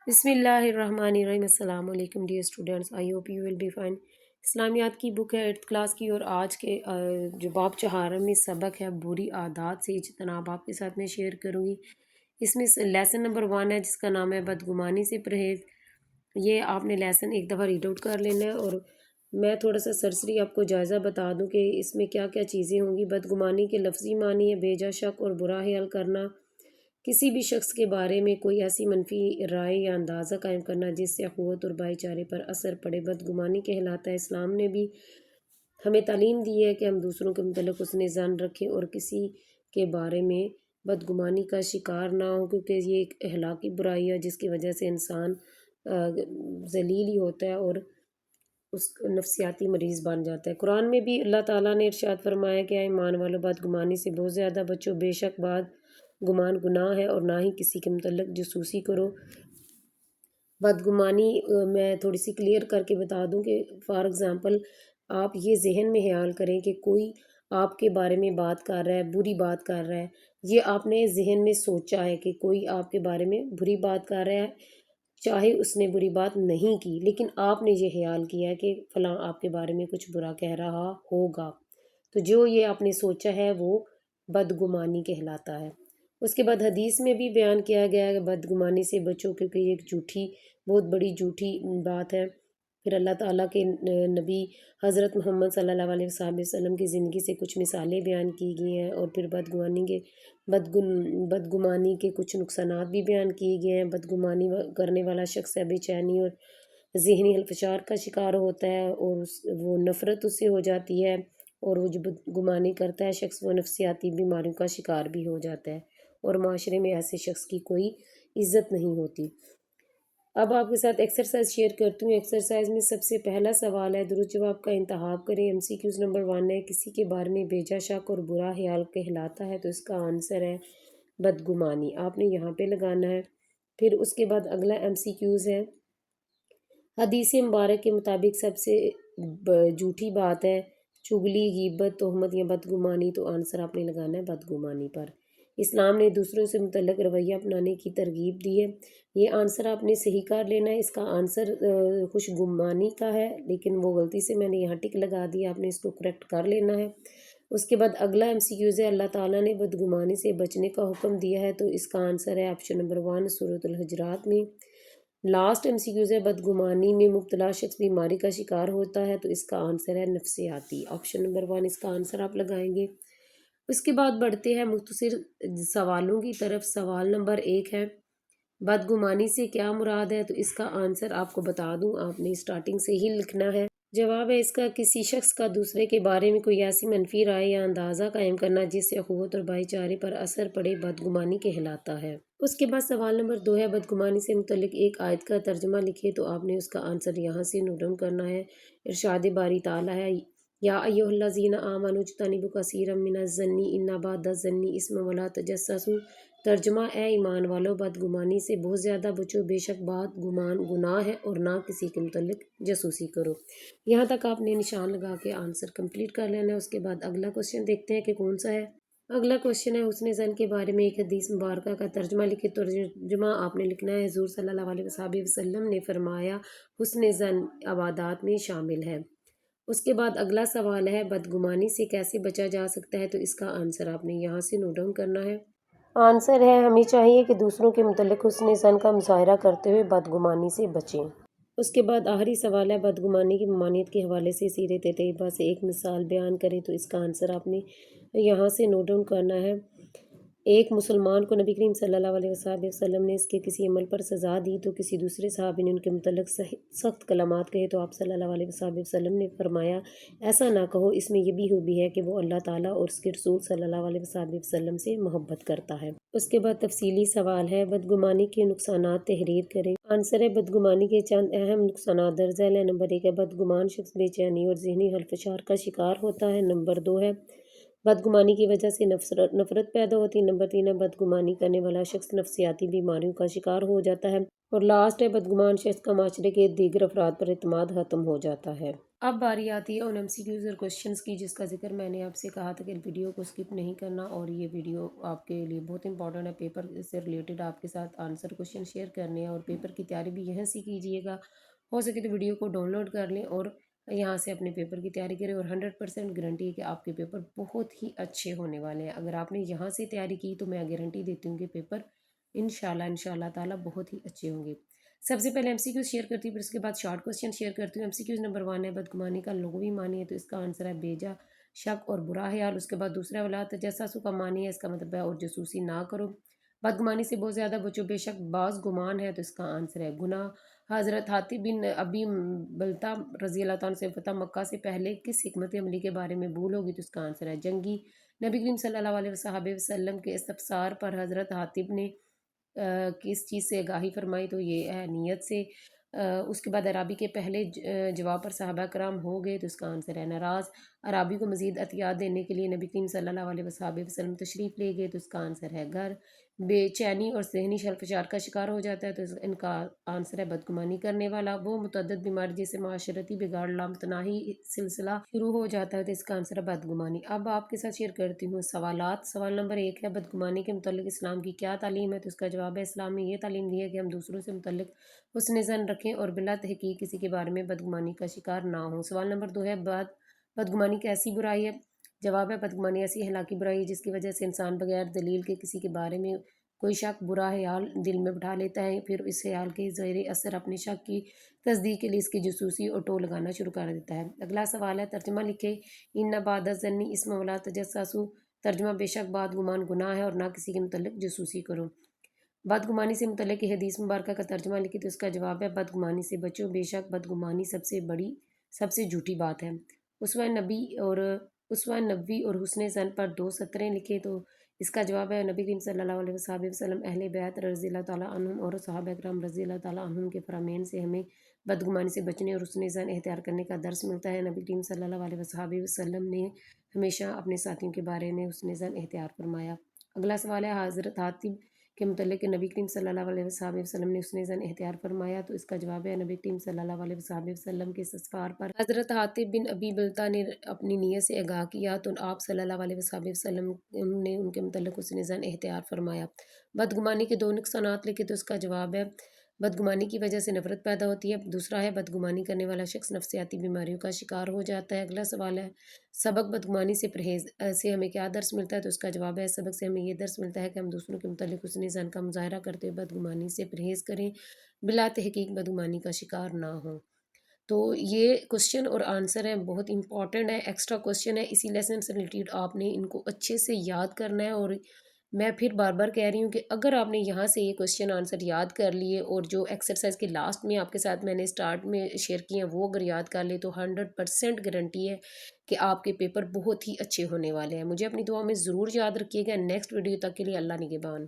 بسم اللہ الرحمن الرحیم۔ السلام علیکم dear students, I hope you will be fine. اسلامیات کی بک ہے 8th کلاس کی، اور آج کے جو باب 4 سبق ہے بری عادات سے اجتناب، آپ کے ساتھ میں شیئر کروں گی۔ اس میں لیسن نمبر 1 ہے جس کا نام ہے بدگمانی سے پرہیز۔ یہ آپ نے لیسن ایک دفعہ ریڈ آؤٹ کر لینا ہے، اور میں تھوڑا سا سرسری آپ کو جائزہ بتا دوں کہ اس میں کیا کیا چیزیں ہوں گی۔ بدگمانی کے لفظی معنی ہے بیجا شک اور برا خیال کرنا، کسی بھی شخص کے بارے میں کوئی ایسی منفی رائے یا اندازہ قائم کرنا جس سے اخوت اور بھائی چارے پر اثر پڑے، بدگمانی کہلاتا ہے۔ اسلام نے بھی ہمیں تعلیم دی ہے کہ ہم دوسروں کے متعلق حسن ظن رکھیں اور کسی کے بارے میں بدگمانی کا شکار نہ ہو، کیونکہ یہ ایک اخلاقی برائی ہے جس کی وجہ سے انسان ذلیل ہی ہوتا ہے اور اس نفسیاتی مریض بن جاتا ہے۔ قرآن میں بھی اللہ تعالیٰ نے ارشاد فرمایا کہ اے ایمان والو، بدگمانی سے بہت زیادہ بچو، بے شک بعد گمان گناہ ہے، اور نہ ہی کسی کے متعلق جاسوسی کرو۔ بدگمانی میں تھوڑی سی کلیئر کر کے بتا دوں کہ فار ایگزامپل آپ یہ ذہن میں خیال کریں کہ کوئی آپ کے بارے میں بات کر رہا ہے، بری بات کر رہا ہے، یہ آپ نے ذہن میں سوچا ہے کہ کوئی آپ کے بارے میں بری بات کر رہا ہے، چاہے اس نے بری بات نہیں کی، لیکن آپ نے یہ خیال کیا ہے کہ فلاں آپ کے بارے میں کچھ برا کہہ رہا ہوگا، تو جو یہ آپ نے سوچا ہے وہ بدگمانی کہلاتا ہے۔ اس کے بعد حدیث میں بھی بیان کیا گیا ہے کہ بدگمانی سے بچو، کیونکہ یہ ایک بہت بڑی جھوٹی بات ہے۔ پھر اللہ تعالیٰ کے نبی حضرت محمد صلی اللہ علیہ وسلم کی زندگی سے کچھ مثالیں بیان کی گئی ہیں، اور پھر بدگمانی کے کچھ نقصانات بھی بیان کیے گئے ہیں۔ بدگمانی کرنے والا شخص ہے بے چینی اور ذہنی انفشار کا شکار ہوتا ہے، اور وہ نفرت اس سے ہو جاتی ہے، اور وہ جو بدگمانی کرتا ہے شخص وہ نفسیاتی بیماریوں کا شکار بھی ہو جاتا ہے، اور معاشرے میں ایسے شخص کی کوئی عزت نہیں ہوتی۔ اب آپ کے ساتھ ایکسرسائز شیئر کرتی ہوں۔ ایکسرسائز میں سب سے پہلا سوال ہے، درست جواب کا انتخاب کریں۔ MCQs نمبر 1 ہے، کسی کے بارے میں بیجا شک اور برا خیال کہلاتا ہے، تو اس کا آنسر ہے بدگمانی، آپ نے یہاں پہ لگانا ہے۔ پھر اس کے بعد اگلا MCQs ہے، حدیث مبارک کے مطابق سب سے جھوٹی بات ہے چغلی، غیبت، تہمت یا بدگمانی، تو آنسر آپ نے لگانا ہے بدگمانی پر۔ اسلام نے دوسروں سے متعلق رویہ اپنانے کی ترغیب دی ہے، یہ آنسر آپ نے صحیح کر لینا ہے۔ اس کا آنسر خوشگمانی کا ہے، لیکن وہ غلطی سے میں نے یہاں ٹک لگا دیا، آپ نے اس کو کریکٹ کر لینا ہے۔ اس کے بعد اگلا MCQs ہے، اللہ تعالیٰ نے بدگمانی سے بچنے کا حکم دیا ہے، تو اس کا آنسر ہے آپشن نمبر 1 سورۃ الحجرات میں۔ لاسٹ MCQs ہے، بدگمانی میں مبتلا شخص بیماری کا شکار ہوتا ہے، تو اس کا آنسر ہے نفسیاتی، آپشن نمبر 1 اس کا آنسر آپ لگائیں گے۔ اس کے بعد بڑھتے ہیں مختصر سوالوں کی طرف۔ سوال نمبر 1 ہے، بدگمانی سے کیا مراد ہے، تو اس کا آنسر آپ کو بتا دوں، آپ نے اسٹارٹنگ سے ہی لکھنا ہے۔ جواب ہے اس کا، کسی شخص کا دوسرے کے بارے میں کوئی ایسی منفی رائے یا اندازہ قائم کرنا جس سے اخوت اور بھائی چارے پر اثر پڑے، بدگمانی کہلاتا ہے۔ اس کے بعد سوال نمبر 2 ہے، بدگمانی سے متعلق ایک آیت کا ترجمہ لکھے، تو آپ نے اس کا آنسر یہاں سے نوٹ ڈاؤن کرنا ہے۔ ارشاد باری تعالیٰ ہے، یا ایھا الذین آمنوا اجتنبوا کثیرا من الظن ان بعض الظن اثم ولا تجسسوا۔ ترجمہ، اے ایمان والو، بدگمانی سے بہت زیادہ بچو، بے شک بعض گمان گناہ ہے، اور نہ کسی کے متعلق جاسوسی کرو۔ یہاں تک آپ نے نشان لگا کے آنسر کمپلیٹ کر لینا ہے۔ اس کے بعد اگلا کوشچن دیکھتے ہیں کہ کون سا ہے۔ اگلا کوشچن ہے، حسن ظن کے بارے میں ایک حدیث مبارکہ کا ترجمہ لکھے۔ ترجمہ آپ نے لکھنا ہے، حضور صلی اللہ علیہ وسلم نے فرمایا حسن ظن عبادات میں شامل ہے۔ اس کے بعد اگلا سوال ہے، بدگمانی سے کیسے بچا جا سکتا ہے، تو اس کا آنسر آپ نے یہاں سے نوٹ ڈاؤن کرنا ہے۔ آنسر ہے، ہمیں چاہیے کہ دوسروں کے متعلق حسن ظن کا مظاہرہ کرتے ہوئے بدگمانی سے بچیں۔ اس کے بعد آخری سوال ہے، بدگمانی کی ممانعت کے حوالے سے سیرت طیبہ سے ایک مثال بیان کریں، تو اس کا آنسر آپ نے یہاں سے نوٹ ڈاؤن کرنا ہے۔ ایک مسلمان کو نبی کریم صلی اللہ علیہ وسلم نے اس کے کسی عمل پر سزا دی، تو کسی دوسرے صحابی نے ان کے متعلق سخت کلمات کہے، تو آپ صلی اللہ علیہ وسلم نے فرمایا ایسا نہ کہو، اس میں یہ بھی خوبی ہے کہ وہ اللہ تعالیٰ اور اس کے رسول صلی اللہ علیہ وسلم سے محبت کرتا ہے۔ اس کے بعد تفصیلی سوال ہے، بدگمانی کے نقصانات تحریر کریں۔ آنسر ہے، بدگمانی کے چند اہم نقصانات درج ذیل ہیں۔ نمبر 1 ہے، بدگمان شخص بے چینی اور ذہنی انفشار کا شکار ہوتا ہے۔ نمبر 2 ہے، بدگمانی کی وجہ سے نفرت پیدا ہوتی ہے۔ نمبر 3 ہے بدگمانی کرنے والا شخص نفسیاتی بیماریوں کا شکار ہو جاتا ہے۔ اور لاسٹ ہے بدگمان شخص کا معاشرے کے دیگر افراد پر اعتماد ختم ہو جاتا ہے۔ اب باری آتی ہے ان MCQs اور کوشچنس کی، جس کا ذکر میں نے آپ سے کہا تھا کہ ویڈیو کو سکپ نہیں کرنا، اور یہ ویڈیو آپ کے لیے بہت امپورٹنٹ ہے۔ پیپر سے ریلیٹڈ آپ کے ساتھ آنسر کوشچن شیئر کرنے ہیں، اور پیپر کی تیاری بھی یہاں سے کیجیے گا۔ ہو سکے تو ویڈیو کو ڈاؤن لوڈ کر لیں اور یہاں سے اپنے پیپر کی تیاری کریں، اور 100% گارنٹی ہے کہ آپ کے پیپر بہت ہی اچھے ہونے والے ہیں۔ اگر آپ نے یہاں سے تیاری کی تو میں گارنٹی دیتی ہوں کہ پیپر انشاءاللہ تعالیٰ بہت ہی اچھے ہوں گے۔ سب سے پہلے MCQs شیئر کرتی ہوں، پھر اس کے بعد شارٹ کوشچن شیئر کرتی ہوں۔ MCQs نمبر 1 ہے بدگمانی کا لغوی معنی ہے، تو اس کا آنسر ہے بیجا شک اور برا خیال۔ اس کے بعد دوسرا والا تجسس کا معنی ہے، اس کا مطلب ہے اور جاسوسی نہ کرو۔ بدگمانی سے بہت زیادہ بچو، بے شک بعض گمان ہے، تو اس کا آنسر ہے گناہ۔ حضرت حاتب بن ابی بلتا رضی اللہ تعالیٰ سے فتح مکہ سے پہلے کس حکمت عملی کے بارے میں بھول ہوگی، تو اس کا آنسر ہے جنگی۔ نبی کریم صلی اللہ علیہ وسلم کے استفسار پر حضرت حاتب نے کس چیز سے آگاہی فرمائی، تو یہ ہے نیت سے۔ اس کے بعد عرابی کے پہلے جواب پر صحابہ کرام ہو گئے، تو اس کا آنسر ہے ناراض۔ عرابی کو مزید عطیات دینے کے لیے نبی کریم صلی اللہ علیہ وسلم تشریف لے گئے، تو اس کا آنسر ہے گھر۔ بے چینی اور ذہنی شلفشار کا شکار ہو جاتا ہے، تو ان کا آنسر ہے بدگمانی کرنے والا۔ وہ متعدد بیماری جیسے معاشرتی بگاڑ لامتناہی سلسلہ شروع ہو جاتا ہے، تو اس کا آنسر ہے بدگمانی۔ اب آپ کے ساتھ شیئر کرتی ہوں سوالات۔ سوال نمبر 1 ہے بدگمانی کے متعلق اسلام کی کیا تعلیم ہے، تو اس کا جواب ہے اسلام نے یہ تعلیم دی ہے کہ ہم دوسروں سے متعلق حسن ظن رکھیں اور بلا تحقیق کسی کے بارے میں بدگمانی کا شکار نہ ہوں۔ سوال نمبر 2 ہے بدگمانی کیسی برائی ہے، جواب ہے بدگمانی ایسی ہلاکی برائی ہے جس کی وجہ سے انسان بغیر دلیل کے کسی کے بارے میں کوئی شک برا خیال دل میں بٹھا لیتا ہے، پھر اس خیال کے زیر اثر اپنے شک کی تصدیق کے لیے اس کی جاسوسی اور ٹو لگانا شروع کر دیتا ہے۔ اگلا سوال ہے ترجمہ لکھے ان بعد الظن اسم ولا تجسسوا، ترجمہ بے شک بعد گمان گناہ ہے اور نہ کسی کے متعلق جاسوسی کرو۔ بدگمانی سے متعلق حدیث مبارکہ کا ترجمہ لکھی، تو اس کا جواب ہے بدگمانی سے بچو، بے شک بدگمانی سب سے جھوٹی بات ہے۔ اسوہ نبوی اور حسن ظن پر 2 سطریں لکھے، تو اس کا جواب ہے نبی کریم صلی اللہ علیہ وسلم، اہل بیت رضی اللہ تعالیٰ عنہم اور صحابہ کرام رضی اللہ تعالیٰ عنہم کے فرامین سے ہمیں بدگمانی سے بچنے اور حسن ظن اختیار کرنے کا درس ملتا ہے۔ نبی کریم صلی اللہ علیہ وسلم نے ہمیشہ اپنے ساتھیوں کے بارے میں حسن ظن اختیار فرمایا۔ اگلا سوال ہے حضرت حاتب کے متعلق نبی کریم صلی اللہ علیہ وسلم نے حسن ظن اختیار فرمایا، تو اس کا جواب ہے نبی کریم صلی اللہ علیہ وسلم کے استفسار پر حضرت حاتب بن ابی بلتا نے اپنی نیت سے آگاہ کیا، تو آپ صلی اللہ علیہ وسلم نے ان کے متعلق حسن ظن اختیار فرمایا۔ بدگمانی کے 2 نقصانات لکھے، تو اس کا جواب ہے بدگمانی کی وجہ سے نفرت پیدا ہوتی ہے، دوسرا ہے بدگمانی کرنے والا شخص نفسیاتی بیماریوں کا شکار ہو جاتا ہے۔ اگلا سوال ہے سبق بدگمانی سے پرہیز سے ہمیں کیا درس ملتا ہے، تو اس کا جواب ہے سبق سے ہمیں یہ درس ملتا ہے کہ ہم دوسروں کے متعلق حسن ظن کا مظاہرہ کرتے ہوئے بدگمانی سے پرہیز کریں، بلا تحقیق بدگمانی کا شکار نہ ہوں۔ تو یہ کوشچن اور آنسر ہے بہت امپورٹنٹ ہے، ایکسٹرا کوشچن ہے، اسی لیسن سے ریلیٹڈ آپ نے ان کو اچھے سے یاد کرنا ہے۔ اور میں پھر بار بار کہہ رہی ہوں کہ اگر آپ نے یہاں سے یہ کوشچن آنسر یاد کر لیے اور جو ایکسرسائز کے لاسٹ میں آپ کے ساتھ میں نے اسٹارٹ میں شیئر کیے ہیں وہ اگر یاد کر لے، تو 100% گارنٹی ہے کہ آپ کے پیپر بہت ہی اچھے ہونے والے ہیں۔ مجھے اپنی دعا میں ضرور یاد رکھیے گا۔ نیکسٹ ویڈیو تک کے لیے اللہ نگہبان۔